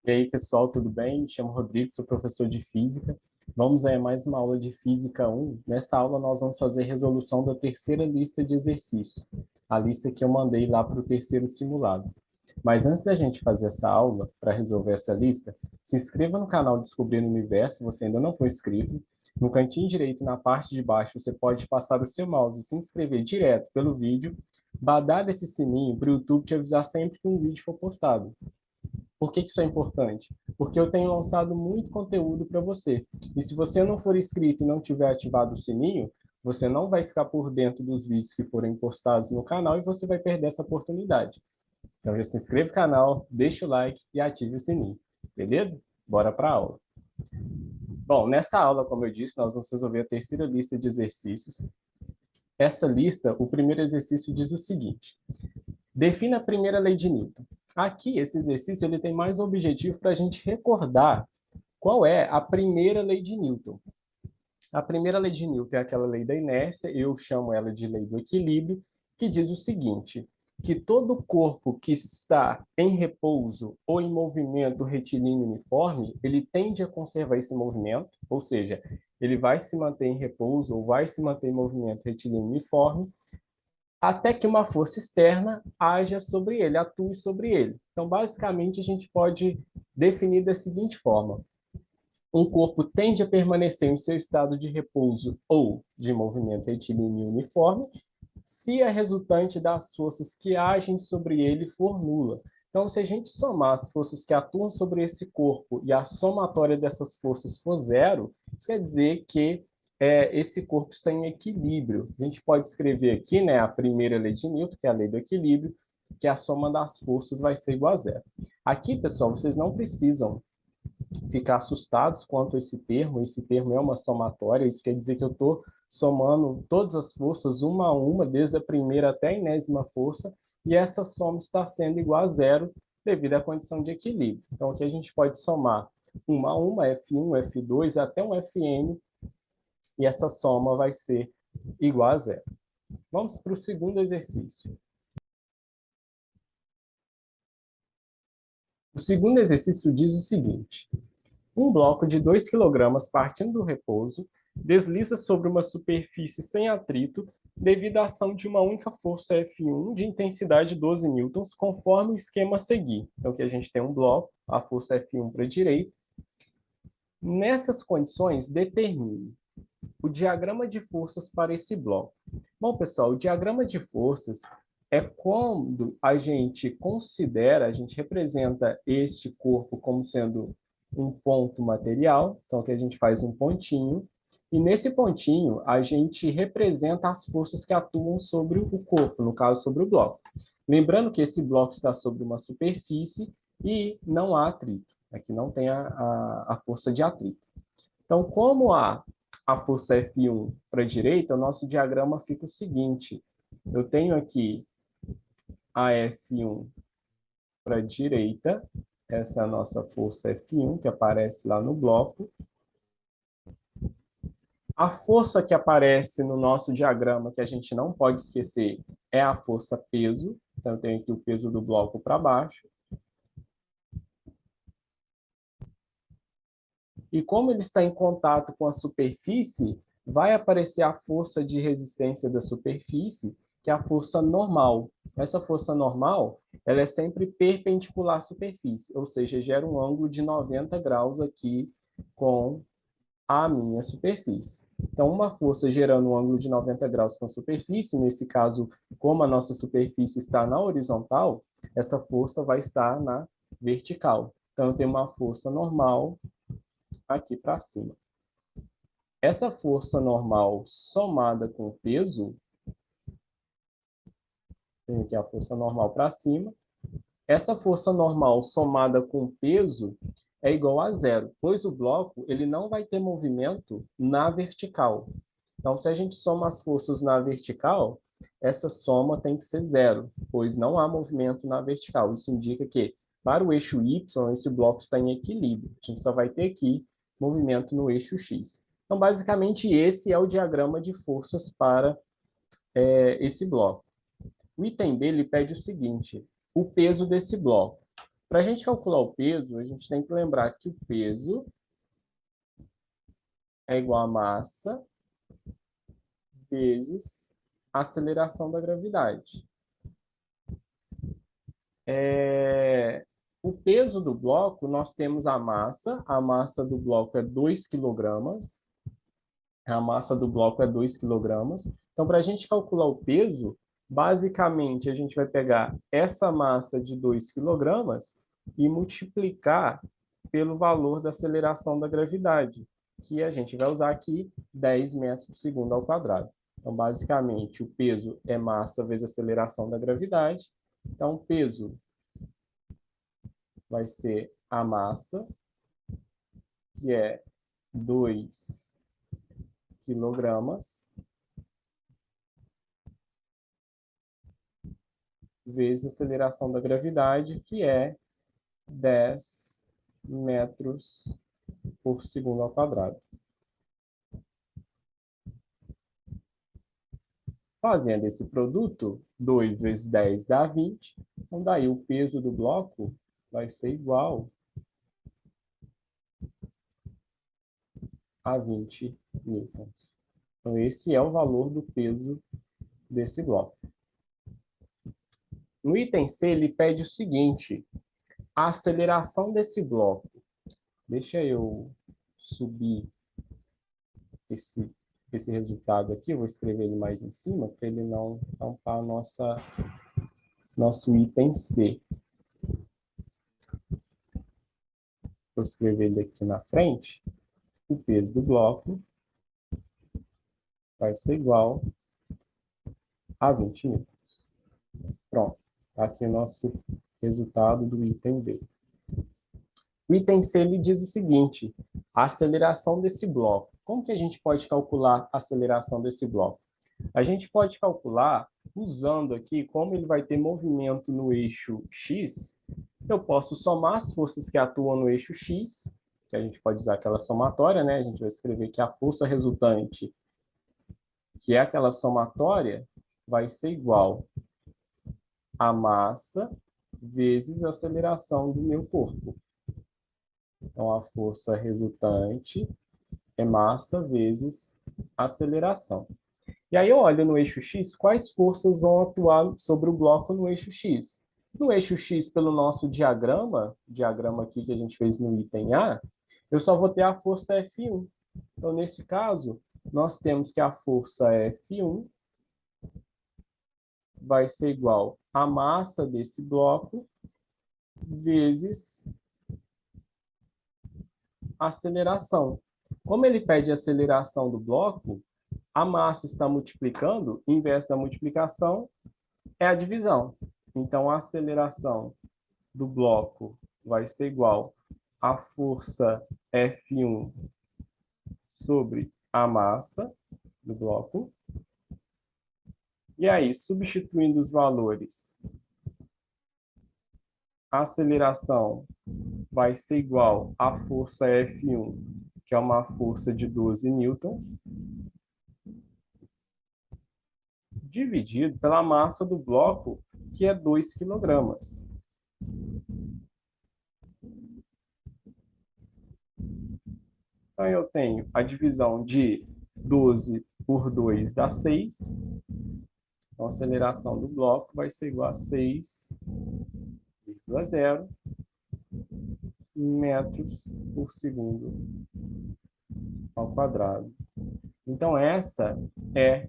E aí, pessoal, tudo bem? Me chamo Rodrigo, sou professor de Física. Vamos a mais uma aula de Física 1. Nessa aula, nós vamos fazer resolução da terceira lista de exercícios, a lista que eu mandei lá para o terceiro simulado. Mas antes da gente fazer essa aula, para resolver essa lista, se inscreva no canal Descobrindo o Universo, se você ainda não for inscrito. No cantinho direito, na parte de baixo, você pode passar o seu mouse e se inscrever direto pelo vídeo, badar esse sininho para o YouTube te avisar sempre que um vídeo for postado. Por que isso é importante? Porque eu tenho lançado muito conteúdo para você. E se você não for inscrito e não tiver ativado o sininho, você não vai ficar por dentro dos vídeos que forem postados no canal e você vai perder essa oportunidade. Então já se inscreva no canal, deixa o like e ative o sininho. Beleza? Bora para a aula. Bom, nessa aula, como eu disse, nós vamos resolver a terceira lista de exercícios. Essa lista, o primeiro exercício diz o seguinte: defina a primeira lei de Newton. Aqui, esse exercício ele tem mais objetivo para a gente recordar qual é a primeira lei de Newton. A primeira lei de Newton é aquela lei da inércia, eu chamo ela de lei do equilíbrio, que diz o seguinte, que todo corpo que está em repouso ou em movimento retilíneo uniforme, ele tende a conservar esse movimento, ou seja, ele vai se manter em repouso ou vai se manter em movimento retilíneo uniforme, até que uma força externa haja sobre ele, atue sobre ele. Então, basicamente, a gente pode definir da seguinte forma: um corpo tende a permanecer em seu estado de repouso ou de movimento retilíneo uniforme se a resultante das forças que agem sobre ele for nula. Então, se a gente somar as forças que atuam sobre esse corpo e a somatória dessas forças for zero, isso quer dizer que esse corpo está em equilíbrio. A gente pode escrever aqui, né, a primeira lei de Newton, que é a lei do equilíbrio, que a soma das forças vai ser igual a zero. Aqui, pessoal, vocês não precisam ficar assustados quanto a esse termo é uma somatória, isso quer dizer que eu estou somando todas as forças uma a uma, desde a primeira até a enésima força, e essa soma está sendo igual a zero devido à condição de equilíbrio. Então, aqui a gente pode somar uma a uma, F1, F2, até um Fn, e essa soma vai ser igual a zero. Vamos para o segundo exercício. O segundo exercício diz o seguinte: um bloco de 2 kg partindo do repouso desliza sobre uma superfície sem atrito devido à ação de uma única força F1 de intensidade 12 newtons, conforme o esquema a seguir. Então, aqui a gente tem um bloco, a força F1 para a direita. Nessas condições, determine o diagrama de forças para esse bloco. Bom, pessoal, o diagrama de forças é quando a gente considera, a gente representa este corpo como sendo um ponto material, então aqui a gente faz um pontinho, e nesse pontinho a gente representa as forças que atuam sobre o corpo, no caso sobre o bloco. Lembrando que esse bloco está sobre uma superfície e não há atrito, aqui não tem a força de atrito. Então, como há a força F1 para a direita, o nosso diagrama fica o seguinte: eu tenho aqui a F1 para a direita, essa é a nossa força F1, que aparece lá no bloco. A força que aparece no nosso diagrama, que a gente não pode esquecer, é a força peso. Então, eu tenho aqui o peso do bloco para baixo. E como ele está em contato com a superfície, vai aparecer a força de resistência da superfície, que é a força normal. Essa força normal, ela é sempre perpendicular à superfície, ou seja, gera um ângulo de 90 graus aqui com a minha superfície. Então, uma força gerando um ângulo de 90 graus com a superfície, nesse caso, como a nossa superfície está na horizontal, essa força vai estar na vertical. Então, eu tenho uma força normal aqui para cima. Essa força normal somada com o peso, tem aqui a força normal para cima, essa força normal somada com o peso é igual a zero, pois o bloco ele não vai ter movimento na vertical. Então, se a gente soma as forças na vertical, essa soma tem que ser zero, pois não há movimento na vertical. Isso indica que, para o eixo Y, esse bloco está em equilíbrio. A gente só vai ter aqui movimento no eixo X. Então, basicamente, esse é o diagrama de forças para esse bloco. O item B ele pede o seguinte: o peso desse bloco. Para a gente calcular o peso, a gente tem que lembrar que o peso é igual a massa vezes a aceleração da gravidade. O peso do bloco, nós temos a massa do bloco é 2 quilogramas, a massa do bloco é 2 quilogramas. Então, para a gente calcular o peso, basicamente, a gente vai pegar essa massa de 2 quilogramas e multiplicar pelo valor da aceleração da gravidade, que a gente vai usar aqui 10 metros por segundo ao quadrado. Então, basicamente, o peso é massa vezes a aceleração da gravidade. Então, o peso vai ser a massa, que é 2 quilogramas, vezes a aceleração da gravidade, que é 10 metros por segundo ao quadrado. Fazendo esse produto, 2 vezes 10 dá 20. Então, daí o peso do bloco vai ser igual a 20 newtons. Então, esse é o valor do peso desse bloco. No item C, ele pede o seguinte: a aceleração desse bloco. Deixa eu subir esse, esse resultado aqui, eu vou escrever ele mais em cima, para ele não tampar nosso item C. Vou escrever ele aqui na frente. O peso do bloco vai ser igual a 20 newtons. Pronto. Aqui o nosso resultado do item B. O item C ele diz o seguinte: a aceleração desse bloco. Como que a gente pode calcular a aceleração desse bloco? A gente pode calcular usando aqui, como ele vai ter movimento no eixo X, eu posso somar as forças que atuam no eixo X, que a gente pode usar aquela somatória, né? A gente vai escrever que a força resultante, que é aquela somatória, vai ser igual a massa vezes a aceleração do meu corpo. Então, a força resultante é massa vezes aceleração. E aí eu olho no eixo X, quais forças vão atuar sobre o bloco no eixo X? No eixo X, pelo nosso diagrama aqui que a gente fez no item A, eu só vou ter a força F1. Então, nesse caso, nós temos que a força F1 vai ser igual a massa desse bloco vezes a aceleração. Como ele pede a aceleração do bloco, a massa está multiplicando, em vez da multiplicação, é a divisão. Então, a aceleração do bloco vai ser igual à força F1 sobre a massa do bloco. E aí, substituindo os valores, a aceleração vai ser igual à força F1, que é uma força de 12 newtons, dividido pela massa do bloco, que é 2 quilogramas. Então, eu tenho a divisão de 12 por 2 dá 6. Então, a aceleração do bloco vai ser igual a 6,0 metros por segundo ao quadrado. Então, essa é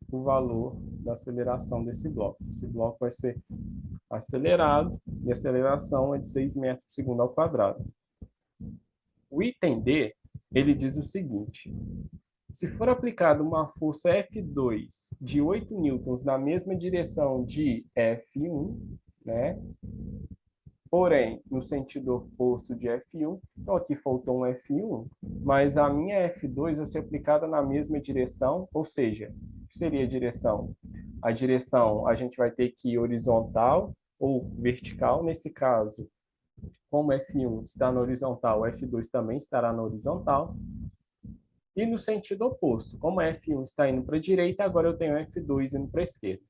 o valor da aceleração desse bloco. Esse bloco vai ser acelerado e a aceleração é de 6 metros por segundo ao quadrado. O item D, ele diz o seguinte: se for aplicada uma força F2 de 8 newtons na mesma direção de F1, né? Porém, no sentido oposto de F1, então aqui faltou um F1, mas a minha F2 vai ser aplicada na mesma direção, ou seja, o que seria a direção? A direção a gente vai ter que ir horizontal ou vertical. Nesse caso, como F1 está na horizontal, F2 também estará na horizontal. E no sentido oposto, como F1 está indo para a direita, agora eu tenho F2 indo para a esquerda.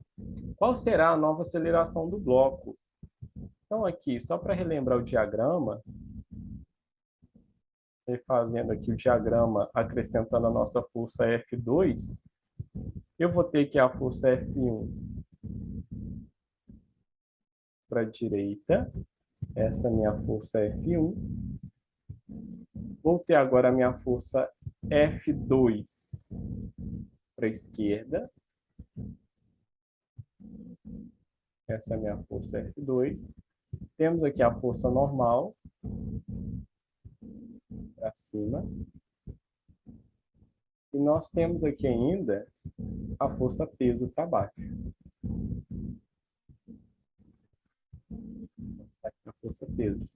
Qual será a nova aceleração do bloco? Então, aqui, só para relembrar o diagrama, fazendo aqui o diagrama acrescentando a nossa força F2, eu vou ter que a força F1 para a direita, essa é a minha força F1. Vou ter agora a minha força F2 para a esquerda, essa é a minha força F2. Temos aqui a força normal para cima. E nós temos aqui ainda a força peso para baixo. Aqui a força peso.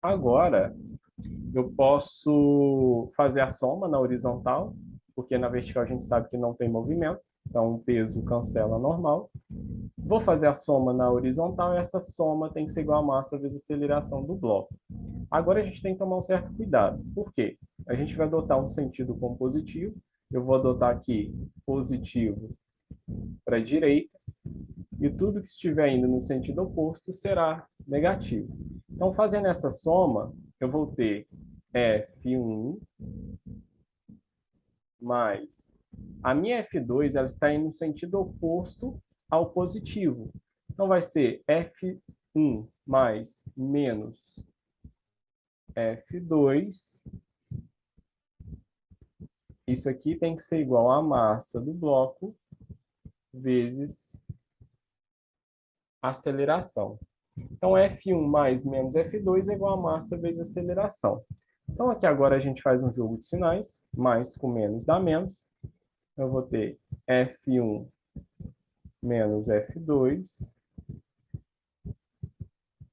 Agora, eu posso fazer a soma na horizontal, porque na vertical a gente sabe que não tem movimento, então o peso cancela normal. Vou fazer a soma na horizontal e essa soma tem que ser igual a massa vezes a aceleração do bloco. Agora a gente tem que tomar um certo cuidado. Por quê? A gente vai adotar um sentido como positivo. Eu vou adotar aqui positivo para a direita e tudo que estiver indo no sentido oposto será negativo. Então, fazendo essa soma, eu vou ter F1 mais a minha F2, ela está indo no sentido oposto ao positivo. Então, vai ser F1 mais menos F2. Isso aqui tem que ser igual à massa do bloco vezes a aceleração. Então, F1 mais menos F2 é igual a massa vezes a aceleração. Então, aqui agora a gente faz um jogo de sinais. Mais com menos dá menos. Eu vou ter F1 menos F2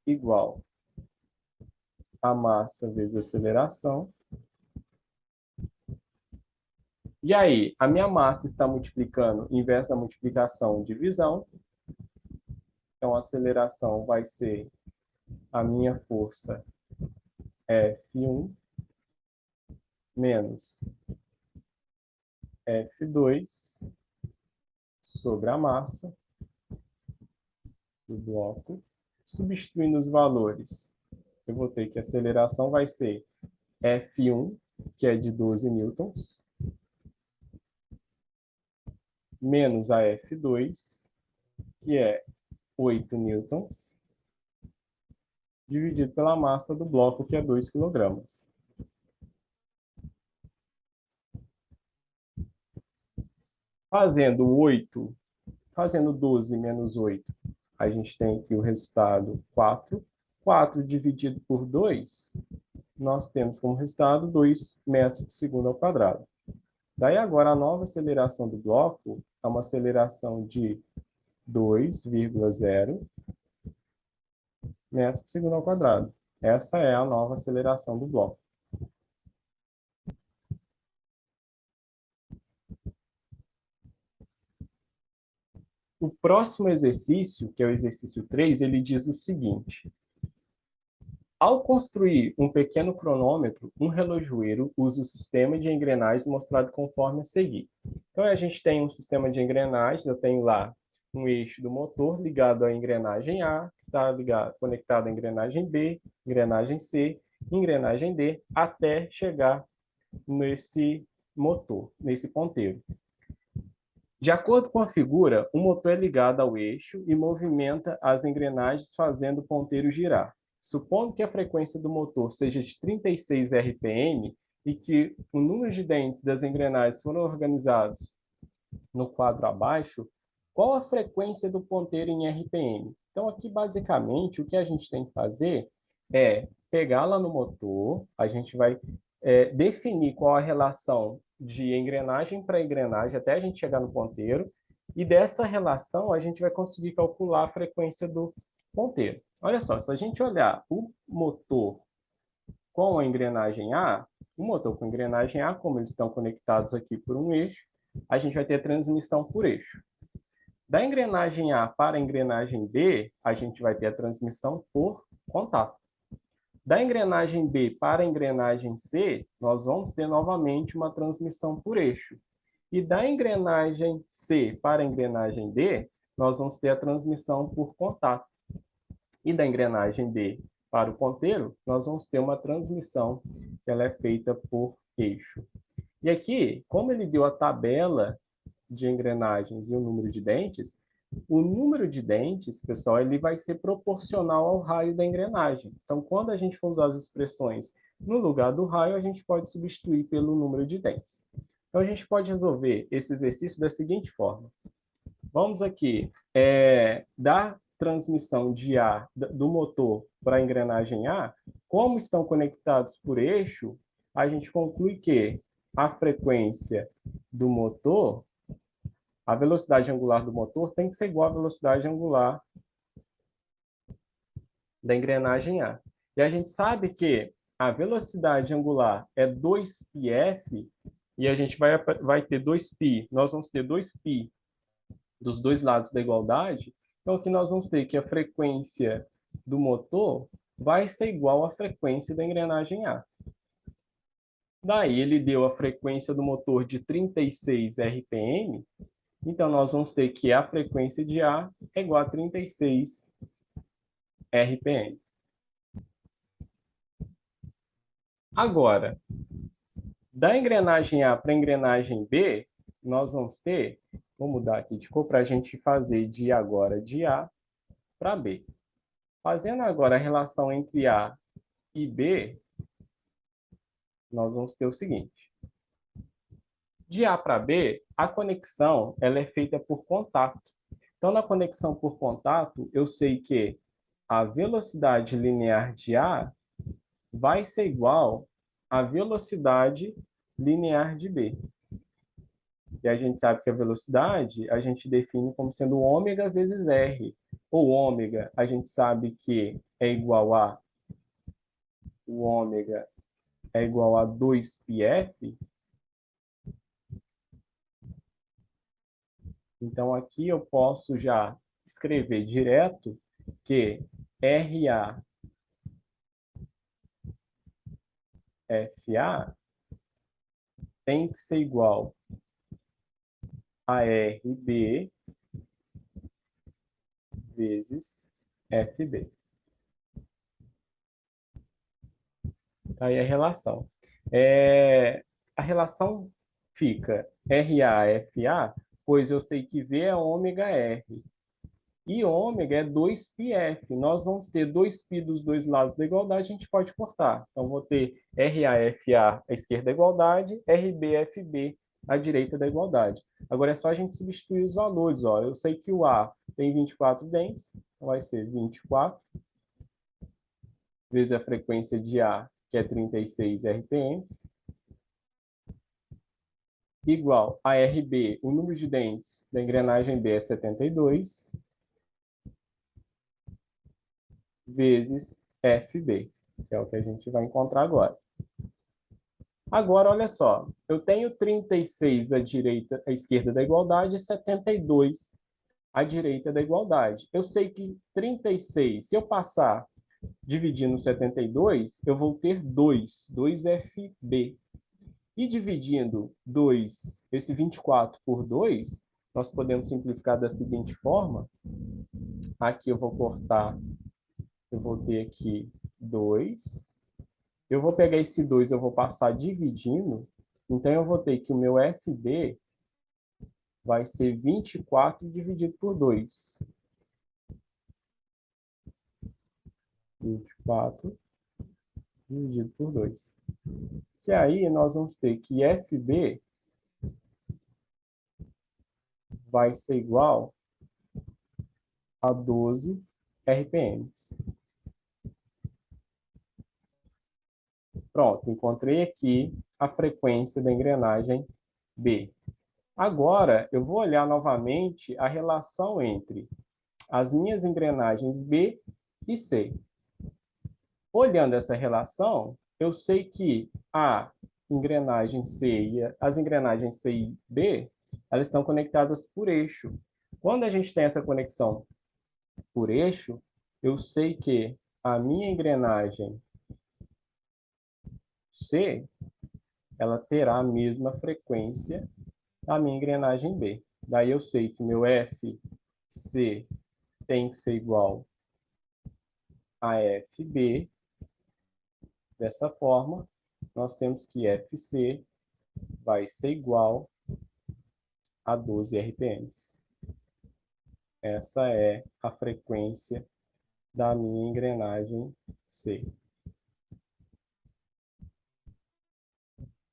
igual a massa vezes a aceleração. E aí, a minha massa está multiplicando inversa da multiplicação divisão. Então, a aceleração vai ser a minha força F1 menos F2 sobre a massa do bloco. Substituindo os valores, eu vou ter que a aceleração vai ser F1, que é de 12 newtons, menos a F2, que é 8 newtons, dividido pela massa do bloco, que é 2 quilogramas. Fazendo 12 menos 8, a gente tem aqui o resultado 4. 4 dividido por 2, nós temos como resultado 2 metros por segundo ao quadrado. Daí agora a nova aceleração do bloco é uma aceleração de 2,0 metros por segundo ao quadrado. Essa é a nova aceleração do bloco. O próximo exercício, que é o exercício 3, ele diz o seguinte: ao construir um pequeno cronômetro, um relojoeiro usa o sistema de engrenagens mostrado conforme a seguir. Então, a gente tem um sistema de engrenagens, eu tenho lá um eixo do motor ligado à engrenagem A, que está conectado à engrenagem B, engrenagem C, engrenagem D, até chegar nesse motor, nesse ponteiro. De acordo com a figura, o motor é ligado ao eixo e movimenta as engrenagens fazendo o ponteiro girar. Supondo que a frequência do motor seja de 36 RPM e que o número de dentes das engrenagens foram organizados no quadro abaixo, qual a frequência do ponteiro em RPM? Então, aqui, basicamente, o que a gente tem que fazer é pegar lá no motor, a gente vai definir qual a relação de engrenagem para engrenagem até a gente chegar no ponteiro, e dessa relação a gente vai conseguir calcular a frequência do ponteiro. Olha só, se a gente olhar o motor com a engrenagem A, o motor com a engrenagem A, como eles estão conectados aqui por um eixo, a gente vai ter transmissão por eixo. Da engrenagem A para a engrenagem B, a gente vai ter a transmissão por contato. Da engrenagem B para a engrenagem C, nós vamos ter novamente uma transmissão por eixo. E da engrenagem C para a engrenagem D, nós vamos ter a transmissão por contato. e da engrenagem D para o ponteiro, nós vamos ter uma transmissão que ela é feita por eixo. E aqui, como ele deu a tabela de engrenagens e o número de dentes, o número de dentes, pessoal, ele vai ser proporcional ao raio da engrenagem. Então, quando a gente for usar as expressões no lugar do raio, a gente pode substituir pelo número de dentes. Então, a gente pode resolver esse exercício da seguinte forma. Vamos aqui da transmissão de ar do motor para a engrenagem A, como estão conectados por eixo, a gente conclui que a frequência do motor, a velocidade angular do motor tem que ser igual à velocidade angular da engrenagem A. E a gente sabe que a velocidade angular é 2πf, e a gente vai ter 2π, nós vamos ter 2π dos dois lados da igualdade, então aqui nós vamos ter que a frequência do motor vai ser igual à frequência da engrenagem A. Daí ele deu a frequência do motor de 36 RPM, então nós vamos ter que a frequência de A é igual a 36 RPM. Agora, da engrenagem A para a engrenagem B, nós vamos ter, vou mudar aqui de cor para a gente fazer de agora de A para B. Fazendo agora a relação entre A e B, nós vamos ter o seguinte. De A para B, a conexão ela é feita por contato. Então, na conexão por contato, eu sei que a velocidade linear de A vai ser igual à velocidade linear de B. E a gente sabe que a velocidade a gente define como sendo ômega vezes R. Ou ômega, a gente sabe que é igual a o ômega é igual a 2πf. Então, aqui eu posso já escrever direto que RA FA tem que ser igual a RB vezes FB. Aí a relação. A relação fica RA-FA, pois eu sei que V é ômega R. E ômega é 2πf. Nós vamos ter 2π dos dois lados da igualdade, a gente pode cortar. Então, vou ter RA-FA à esquerda da igualdade, RB-FB à direita da igualdade. Agora é só a gente substituir os valores. Ó. Eu sei que o A tem 24 dentes, então vai ser 24 vezes a frequência de A, que é 36 RPM, igual a RB, o número de dentes da engrenagem B é 72, vezes FB, que é o que a gente vai encontrar agora. Agora, olha só, eu tenho 36 à esquerda da igualdade e 72 à direita da igualdade. Eu sei que 36, se eu passar dividindo 72, eu vou ter 2FB. E dividindo esse 24 por 2, nós podemos simplificar da seguinte forma. Aqui eu vou cortar, eu vou ter aqui 2. Eu vou pegar esse 2, eu vou passar dividindo. Então, eu vou ter que o meu FB vai ser 24 dividido por 2. 24 dividido por 2. Que aí nós vamos ter que FB vai ser igual a 12 RPM. Pronto, encontrei aqui a frequência da engrenagem B. Agora, eu vou olhar novamente a relação entre as minhas engrenagens B e C. Olhando essa relação, eu sei que a engrenagem C e as engrenagens C e B, elas estão conectadas por eixo. Quando a gente tem essa conexão por eixo, eu sei que a minha engrenagem C, ela terá a mesma frequência da minha engrenagem B. Daí eu sei que meu FC tem que ser igual AFB. Dessa forma, nós temos que FC vai ser igual a 12 RPMs. Essa é a frequência da minha engrenagem C.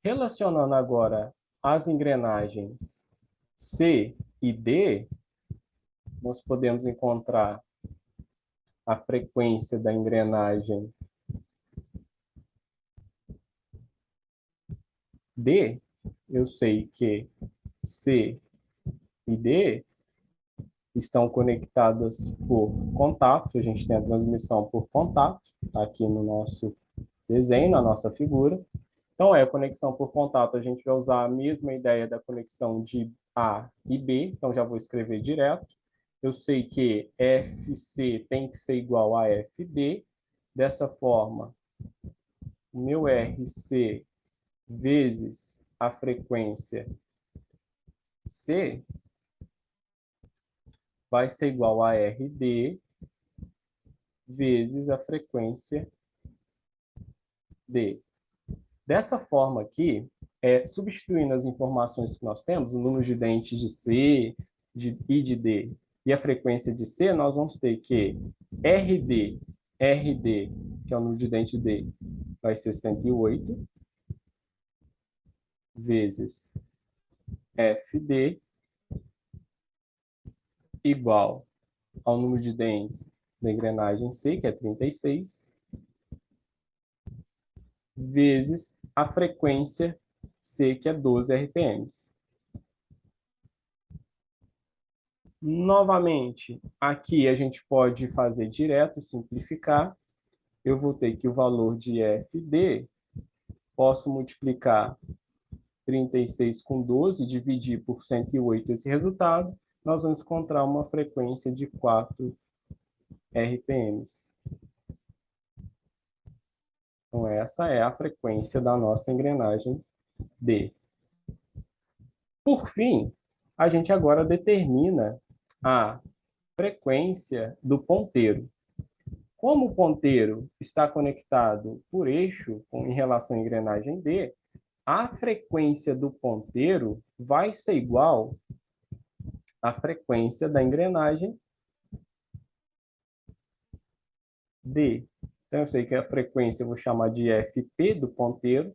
Relacionando agora as engrenagens C e D, nós podemos encontrar a frequência da engrenagem D. Eu sei que C e D estão conectadas por contato. A gente tem a transmissão por contato, tá aqui no nosso desenho, na nossa figura. Então, a conexão por contato, a gente vai usar a mesma ideia da conexão de A e B, então já vou escrever direto. Eu sei que FC tem que ser igual a FD. Dessa forma, o meu RC vezes a frequência C vai ser igual a RD vezes a frequência D. Dessa forma aqui, substituindo as informações que nós temos, o número de dentes de C e de D e a frequência de C, nós vamos ter que RD, que é o número de dentes D, vai ser 108, vezes FD, igual ao número de dentes da engrenagem C, que é 36, vezes a frequência C, que é 12 RPMs. Novamente, aqui a gente pode fazer direto, simplificar. Eu vou ter que o valor de FD, posso multiplicar 36 com 12, dividir por 108 esse resultado, nós vamos encontrar uma frequência de 4 RPMs. Então, essa é a frequência da nossa engrenagem D. Por fim, a gente agora determina a frequência do ponteiro. Como o ponteiro está conectado por eixo em relação à engrenagem D, a frequência do ponteiro vai ser igual à frequência da engrenagem D. Então, eu sei que a frequência eu vou chamar de FP do ponteiro,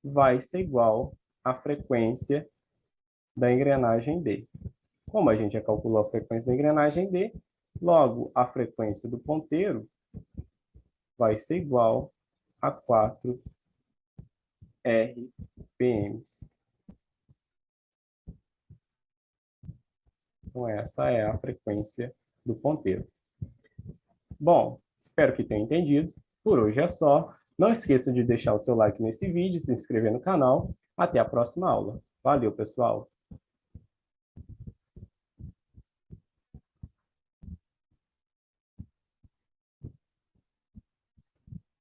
vai ser igual à frequência da engrenagem D. Como a gente já calculou a frequência da engrenagem D, logo a frequência do ponteiro vai ser igual a 4 RPMs. Então, essa é a frequência do ponteiro. Bom, espero que tenha entendido. Por hoje é só. Não esqueça de deixar o seu like nesse vídeo, se inscrever no canal. Até a próxima aula. Valeu, pessoal!